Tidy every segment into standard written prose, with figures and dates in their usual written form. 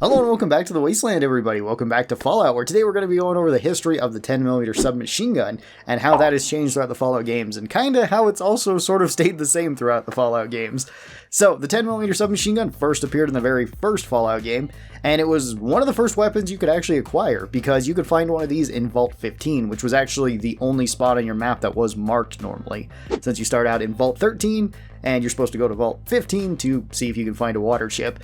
Hello and welcome back to the Wasteland, everybody. Welcome back to Fallout, where today we're going to be going over the history of the 10mm submachine gun and how that has changed throughout the Fallout games, and kind of how it's also sort of stayed the same throughout the Fallout games. So, the 10mm submachine gun first appeared in the very first Fallout game, and it was one of the first weapons you could actually acquire, because you could find one of these in Vault 15, which was actually the only spot on your map that was marked normally, since you start out in Vault 13, and you're supposed to go to Vault 15 to see if you can find a water chip.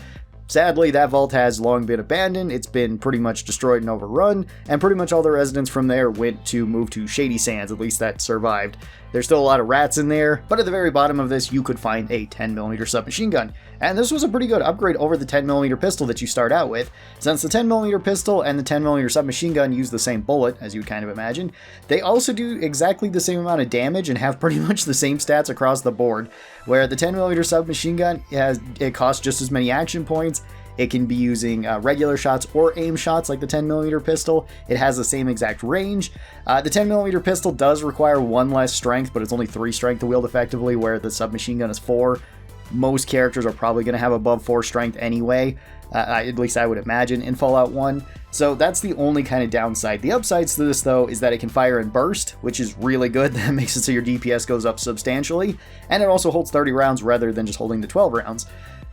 Sadly, that vault has long been abandoned, it's been pretty much destroyed and overrun, and pretty much all the residents from there went to move to Shady Sands, at least that survived. There's still a lot of rats in there, but at the very bottom of this you could find a 10mm submachine gun. And this was a pretty good upgrade over the 10mm pistol that you start out with. Since the 10mm pistol and the 10mm submachine gun use the same bullet, as you would kind of imagine, they also do exactly the same amount of damage and have pretty much the same stats across the board, where the 10mm submachine gun it costs just as many action points. It can be using regular shots or aim shots like the 10mm pistol. It has the same exact range. The 10mm pistol does require 1 less strength, but it's only 3 strength to wield effectively, where the submachine gun is 4. Most characters are probably going to have above 4 strength anyway, at least I would imagine, in Fallout 1. So that's the only kind of downside. The upsides to this, though, is that it can fire in burst, which is really good. That makes it so your DPS goes up substantially, and it also holds 30 rounds rather than just holding the 12 rounds.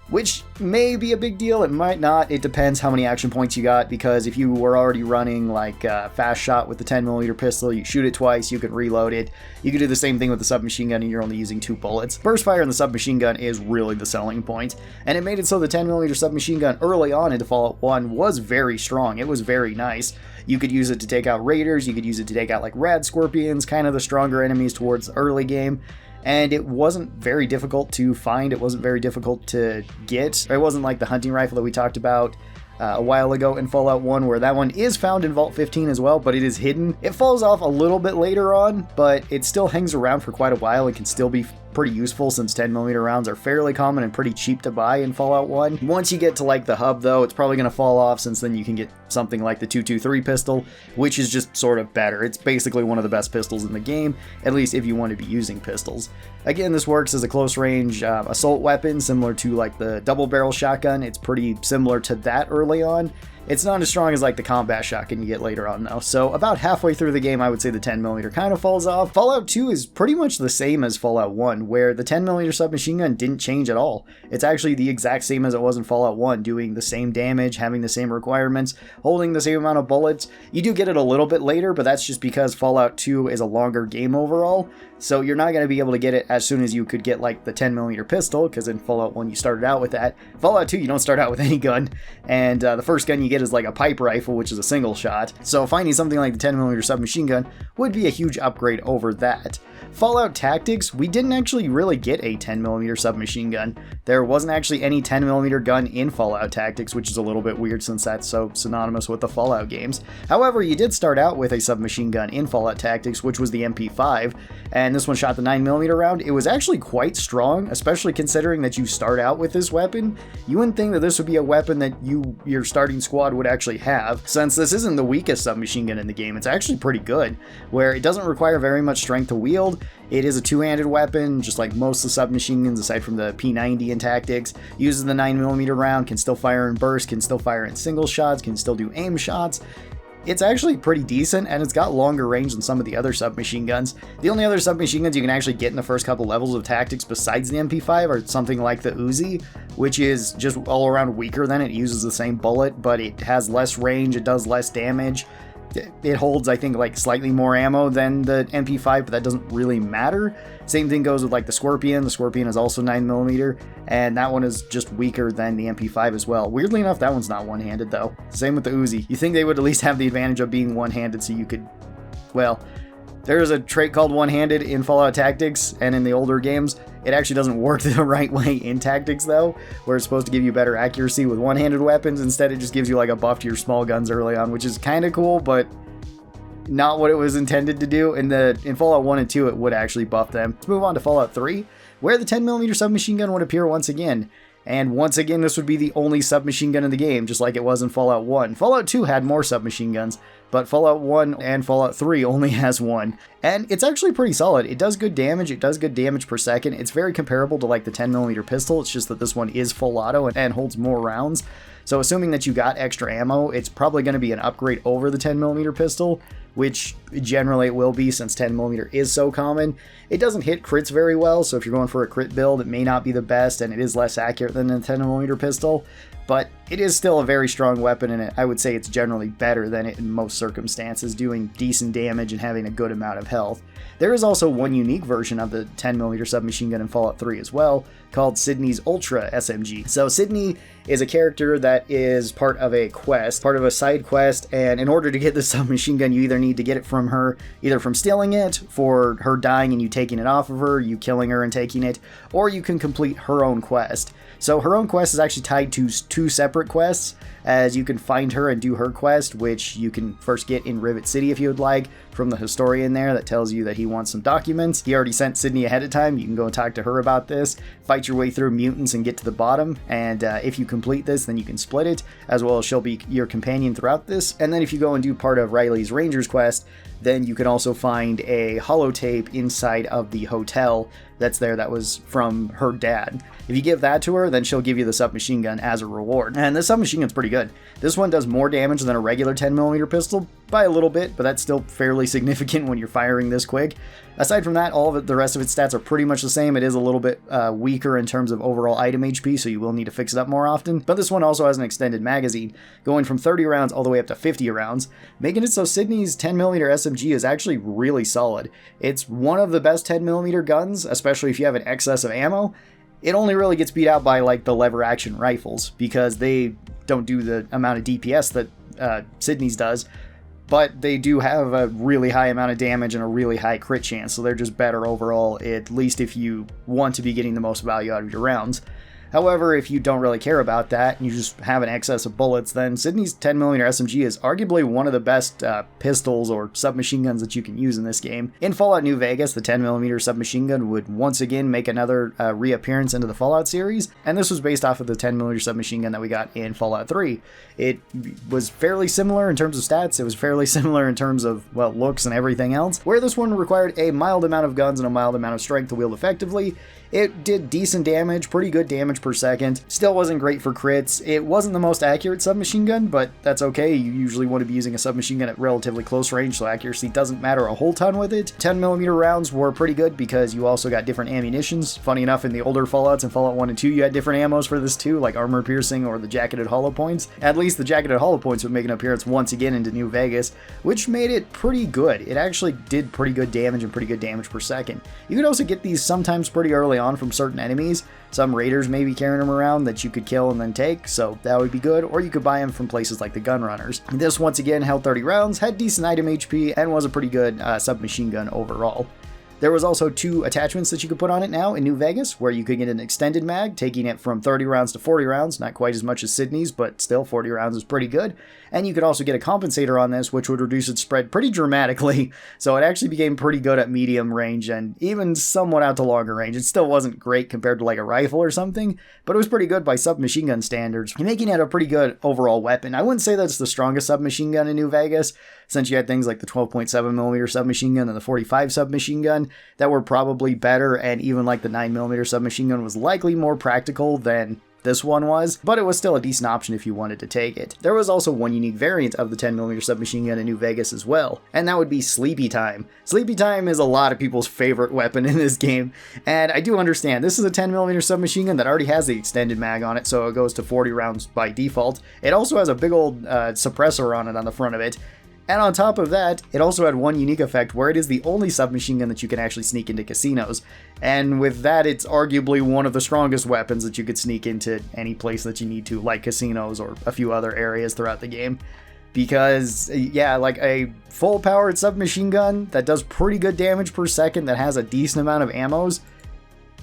Which may be a big deal, it might not, it depends how many action points you got, because if you were already running like fast shot with the 10mm pistol, you shoot it twice, you can reload it. You can do the same thing with the submachine gun and you're only using 2 bullets. Burst fire in the submachine gun is really the selling point, and it made it so the 10mm submachine gun early on into Fallout 1 was very strong. It was very nice. You could use it to take out raiders, you could use it to take out like rad scorpions, kind of the stronger enemies towards the early game. And it wasn't very difficult to find, it wasn't very difficult to get. It wasn't like the hunting rifle that we talked about a while ago in Fallout 1, where that one is found in Vault 15 as well, but it is hidden. It falls off a little bit later on, but it still hangs around for quite a while. It can still be pretty useful since 10mm rounds are fairly common and pretty cheap to buy in Fallout 1. Once you get to like the hub, though, it's probably going to fall off, since then you can get something like the 223 pistol, which is just sort of better. It's basically one of the best pistols in the game, at least if you want to be using pistols. Again, this works as a close range assault weapon, similar to like the double barrel shotgun. It's pretty similar to that early on. It's not as strong as like the combat shotgun you get later on though, so about halfway through the game I would say the 10mm kind of falls off. Fallout 2 is pretty much the same as Fallout 1, where the 10mm submachine gun didn't change at all. It's actually the exact same as it was in Fallout 1, doing the same damage, having the same requirements, holding the same amount of bullets. You do get it a little bit later, but that's just because Fallout 2 is a longer game overall, so you're not going to be able to get it as soon as you could get like the 10mm pistol, because in Fallout 1 you started out with that. Fallout 2 you don't start out with any gun, and the first gun you get is like a pipe rifle, which is a single shot. So finding something like the 10mm submachine gun would be a huge upgrade over that. Fallout Tactics, we didn't actually really get a 10mm submachine gun. There wasn't actually any 10mm gun in Fallout Tactics, which is a little bit weird since that's so synonymous with the Fallout games. However, you did start out with a submachine gun in Fallout Tactics, which was the MP5, and this one shot the 9mm round. It was actually quite strong, especially considering that you start out with this weapon. You wouldn't think that this would be a weapon that your starting squad would actually have, since this isn't the weakest submachine gun in the game. It's actually pretty good, where it doesn't require very much strength to wield. It is a two-handed weapon, just like most of the submachine guns aside from the P90 in Tactics. Uses the 9mm round, can still fire in burst, can still fire in single shots, can still do aim shots. It's actually pretty decent, and it's got longer range than some of the other submachine guns. The only other submachine guns you can actually get in the first couple levels of Tactics besides the MP5 are something like the Uzi, which is just all around weaker than it. Uses the same bullet, but it has less range, it does less damage. It holds, I think, like slightly more ammo than the MP5, but that doesn't really matter. Same thing goes with like the Scorpion. The Scorpion is also 9mm, and that one is just weaker than the MP5 as well. Weirdly enough, that one's not one-handed though. Same with the Uzi. You think they would at least have the advantage of being one-handed so you could, well, there's a trait called one-handed in Fallout Tactics and in the older games. It actually doesn't work the right way in Tactics though, where it's supposed to give you better accuracy with one-handed weapons. Instead it just gives you like a buff to your small guns early on, which is kind of cool, but not what it was intended to do. In Fallout 1 and 2 it would actually buff them. Let's move on to Fallout 3, where the 10mm submachine gun would appear once again. And once again, this would be the only submachine gun in the game, just like it was in Fallout 1. Fallout 2 had more submachine guns, but Fallout 1 and Fallout 3 only has one. And it's actually pretty solid. It does good damage, it does good damage per second. It's very comparable to like the 10mm pistol, it's just that this one is full auto and holds more rounds. So assuming that you got extra ammo, it's probably going to be an upgrade over the 10mm pistol, which generally it will be since 10mm is so common. It doesn't hit crits very well, so if you're going for a crit build, it may not be the best, and it is less accurate than the 10mm pistol, but it is still a very strong weapon, and I would say it's generally better than it in most circumstances, doing decent damage and having a good amount of health. There is also one unique version of the 10mm submachine gun in Fallout 3 as well, called Sydney's Ultra SMG. So Sydney is a character that is part of a quest, part of a side quest, and in order to get the submachine gun, you either need to get it from her, either from stealing it, for her dying and you taking it off of her, you killing her and taking it, or you can complete her own quest. So her own quest is actually tied to two separate quests, as you can find her and do her quest, which you can first get in Rivet City if you would like, from the historian there that tells you that he wants some documents. He already sent Sydney ahead of time. You can go and talk to her about this, fight your way through mutants and get to the bottom, and if you complete this, then you can split it, as well as she'll be your companion throughout this. And then if you go and do part of Riley's Ranger's quest, then you can also find a holotape inside of the hotel that's there that was from her dad. If you give that to her, then she'll give you the submachine gun as a reward. And the submachine gun's pretty good. This one does more damage than a regular 10mm pistol by a little bit, but that's still fairly significant when you're firing this quick. Aside from that, all of it, the rest of its stats are pretty much the same. It is a little bit weaker in terms of overall item HP, so you will need to fix it up more often. But this one also has an extended magazine, going from 30 rounds all the way up to 50 rounds, making it so Sydney's 10mm SMG is actually really solid. It's one of the best 10mm guns, especially if you have an excess of ammo. It only really gets beat out by like the lever action rifles, because they don't do the amount of DPS that Sydney's does, but they do have a really high amount of damage and a really high crit chance, so they're just better overall, at least if you want to be getting the most value out of your rounds. However, if you don't really care about that and you just have an excess of bullets, then Sydney's 10mm SMG is arguably one of the best pistols or submachine guns that you can use in this game. In Fallout New Vegas, the 10mm submachine gun would once again make another reappearance into the Fallout series, and this was based off of the 10mm submachine gun that we got in Fallout 3. It was fairly similar in terms of stats, it was fairly similar in terms of, well, looks and everything else. Where this one required a mild amount of guns and a mild amount of strength to wield effectively, it did decent damage, pretty good damage per second. Still wasn't great for crits. It wasn't the most accurate submachine gun, but that's okay. You usually want to be using a submachine gun at relatively close range, so accuracy doesn't matter a whole ton with it. 10mm rounds were pretty good because you also got different ammunitions. Funny enough, in the older Fallouts, in Fallout 1 and 2, you had different ammos for this too, like armor piercing or the jacketed hollow points. At least the jacketed hollow points would make an appearance once again into New Vegas, which made it pretty good. It actually did pretty good damage and pretty good damage per second. You could also get these sometimes pretty early on from certain enemies. Some raiders may be carrying them around that you could kill and then take, so that would be good, or you could buy them from places like the gun runners. This once again held 30 rounds, had decent item HP, and was a pretty good submachine gun overall. There was also 2 attachments that you could put on it now in New Vegas, where you could get an extended mag, taking it from 30 rounds to 40 rounds, not quite as much as Sydney's, but still 40 rounds is pretty good. And you could also get a compensator on this, which would reduce its spread pretty dramatically, so it actually became pretty good at medium range and even somewhat out to longer range. It still wasn't great compared to like a rifle or something, but it was pretty good by submachine gun standards, making it a pretty good overall weapon. I wouldn't say that's the strongest submachine gun in New Vegas, since you had things like the 12.7mm submachine gun and the 45 submachine gun that were probably better, and even like the 9mm submachine gun was likely more practical than this one was, but it was still a decent option if you wanted to take it. There was also one unique variant of the 10mm submachine gun in New Vegas as well, and that would be Sleepy Time. Sleepy Time is a lot of people's favorite weapon in this game, and I do understand. This is a 10mm submachine gun that already has the extended mag on it, so it goes to 40 rounds by default. It also has a big old suppressor on it on the front of it. And on top of that, it also had one unique effect where it is the only submachine gun that you can actually sneak into casinos. And with that, it's arguably one of the strongest weapons that you could sneak into any place that you need to, like casinos or a few other areas throughout the game. Because, yeah, like a full-powered submachine gun that does pretty good damage per second, that has a decent amount of ammos,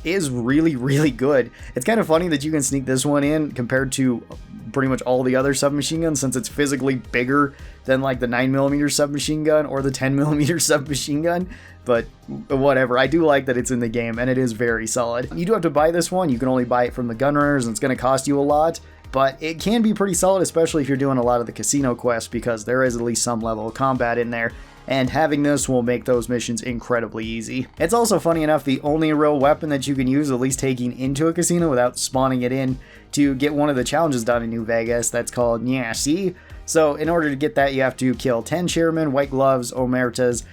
is really, really good. It's kind of funny that you can sneak this one in compared to pretty much all the other submachine guns, since it's physically bigger than like the 9mm submachine gun or the 10mm submachine gun, but whatever. I do like that it's in the game, and it is very solid. You do have to buy this one. You can only buy it from the gun runners, and it's going to cost you a lot, but it can be pretty solid, especially if you're doing a lot of the casino quests, because there is at least some level of combat in there, and having this will make those missions incredibly easy. It's also, funny enough, the only real weapon that you can use, at least taking into a casino without spawning it in, to get one of the challenges done in New Vegas. That's called Nyasi. So in order to get that, you have to kill 10 chairmen, white gloves, omertas,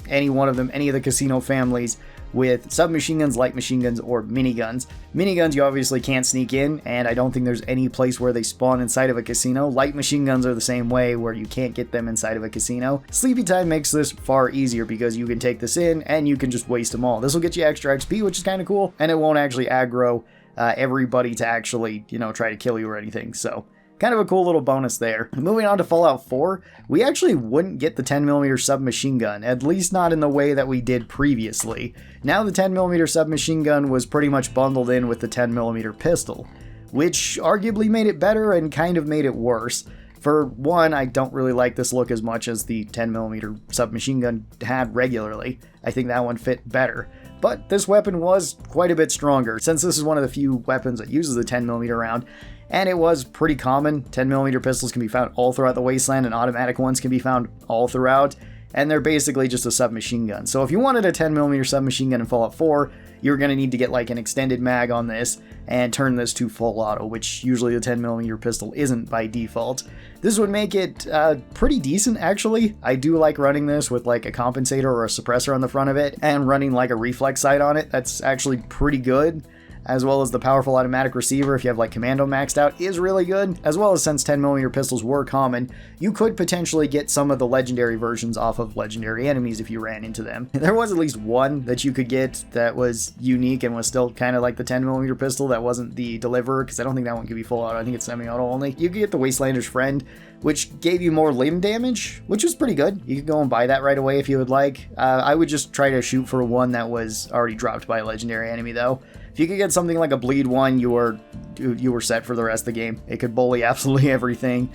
any one of them, any of the casino families, with submachine guns, light machine guns, or miniguns. Miniguns you obviously can't sneak in, and I don't think there's any place where they spawn inside of a casino. Light machine guns are the same way, where you can't get them inside of a casino. Sleepy Time makes this far easier because you can take this in and you can just waste them all. This will get you extra XP, which is kind of cool, and it won't actually aggro everybody to actually, try to kill you or anything. So kind of a cool little bonus there. Moving on to Fallout 4, we actually wouldn't get the 10mm submachine gun, at least not in the way that we did previously. Now the 10mm submachine gun was pretty much bundled in with the 10mm pistol, which arguably made it better and kind of made it worse. For one, I don't really like this look as much as the 10mm submachine gun had regularly. I think that one fit better. But this weapon was quite a bit stronger, since this is one of the few weapons that uses the 10mm round. And it was pretty common. 10mm pistols can be found all throughout the wasteland, and automatic ones can be found all throughout, and they're basically just a submachine gun. So if you wanted a 10mm submachine gun in Fallout 4, you're going to need to get like an extended mag on this and turn this to full auto, which usually the 10mm pistol isn't by default. This would make it pretty decent, actually. I do like running this with like a compensator or a suppressor on the front of it, and running like a reflex sight on it. That's actually pretty good. As well as the powerful automatic receiver, if you have like commando maxed out, is really good. As well as, since 10mm pistols were common, you could potentially get some of the legendary versions off of legendary enemies if you ran into them. There was at least one that you could get that was unique and was still kind of like the 10mm pistol that wasn't the deliverer, because I don't think that one could be full auto. I think it's semi-auto only. You could get the Wastelander's Friend, which gave you more limb damage, which was pretty good. You could go and buy that right away if you would like. I would just try to shoot for one that was already dropped by a legendary enemy though. If you could get something like a bleed one, you were set for the rest of the game. It could bully absolutely everything.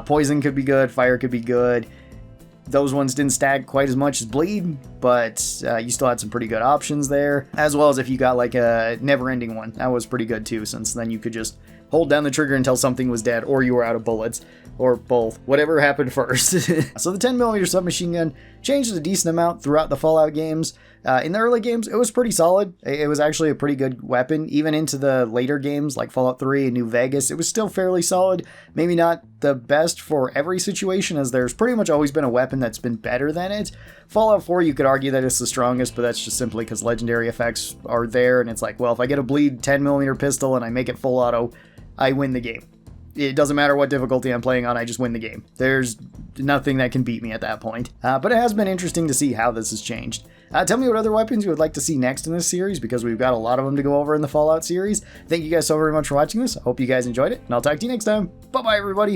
Poison could be good, fire could be good. Those ones didn't stack quite as much as bleed, but you still had some pretty good options there. As well as if you got like a never-ending one, that was pretty good too, since then you could just hold down the trigger until something was dead, or you were out of bullets, or both, whatever happened first. So the 10mm submachine gun changed a decent amount throughout the Fallout games. In the early games, it was pretty solid. It was actually a pretty good weapon. Even into the later games, like Fallout 3 and New Vegas, it was still fairly solid. Maybe not the best for every situation, as there's pretty much always been a weapon that's been better than it. Fallout 4, you could argue that it's the strongest, but that's just simply because legendary effects are there, and it's like, well, if I get a bleed 10mm pistol and I make it full auto, I win the game. It doesn't matter what difficulty I'm playing on, I just win the game. There's nothing that can beat me at that point. But it has been interesting to see how this has changed. Tell me what other weapons you would like to see next in this series, because we've got a lot of them to go over in the Fallout series. Thank you guys so very much for watching this. I hope you guys enjoyed it, and I'll talk to you next time. Bye-bye, everybody!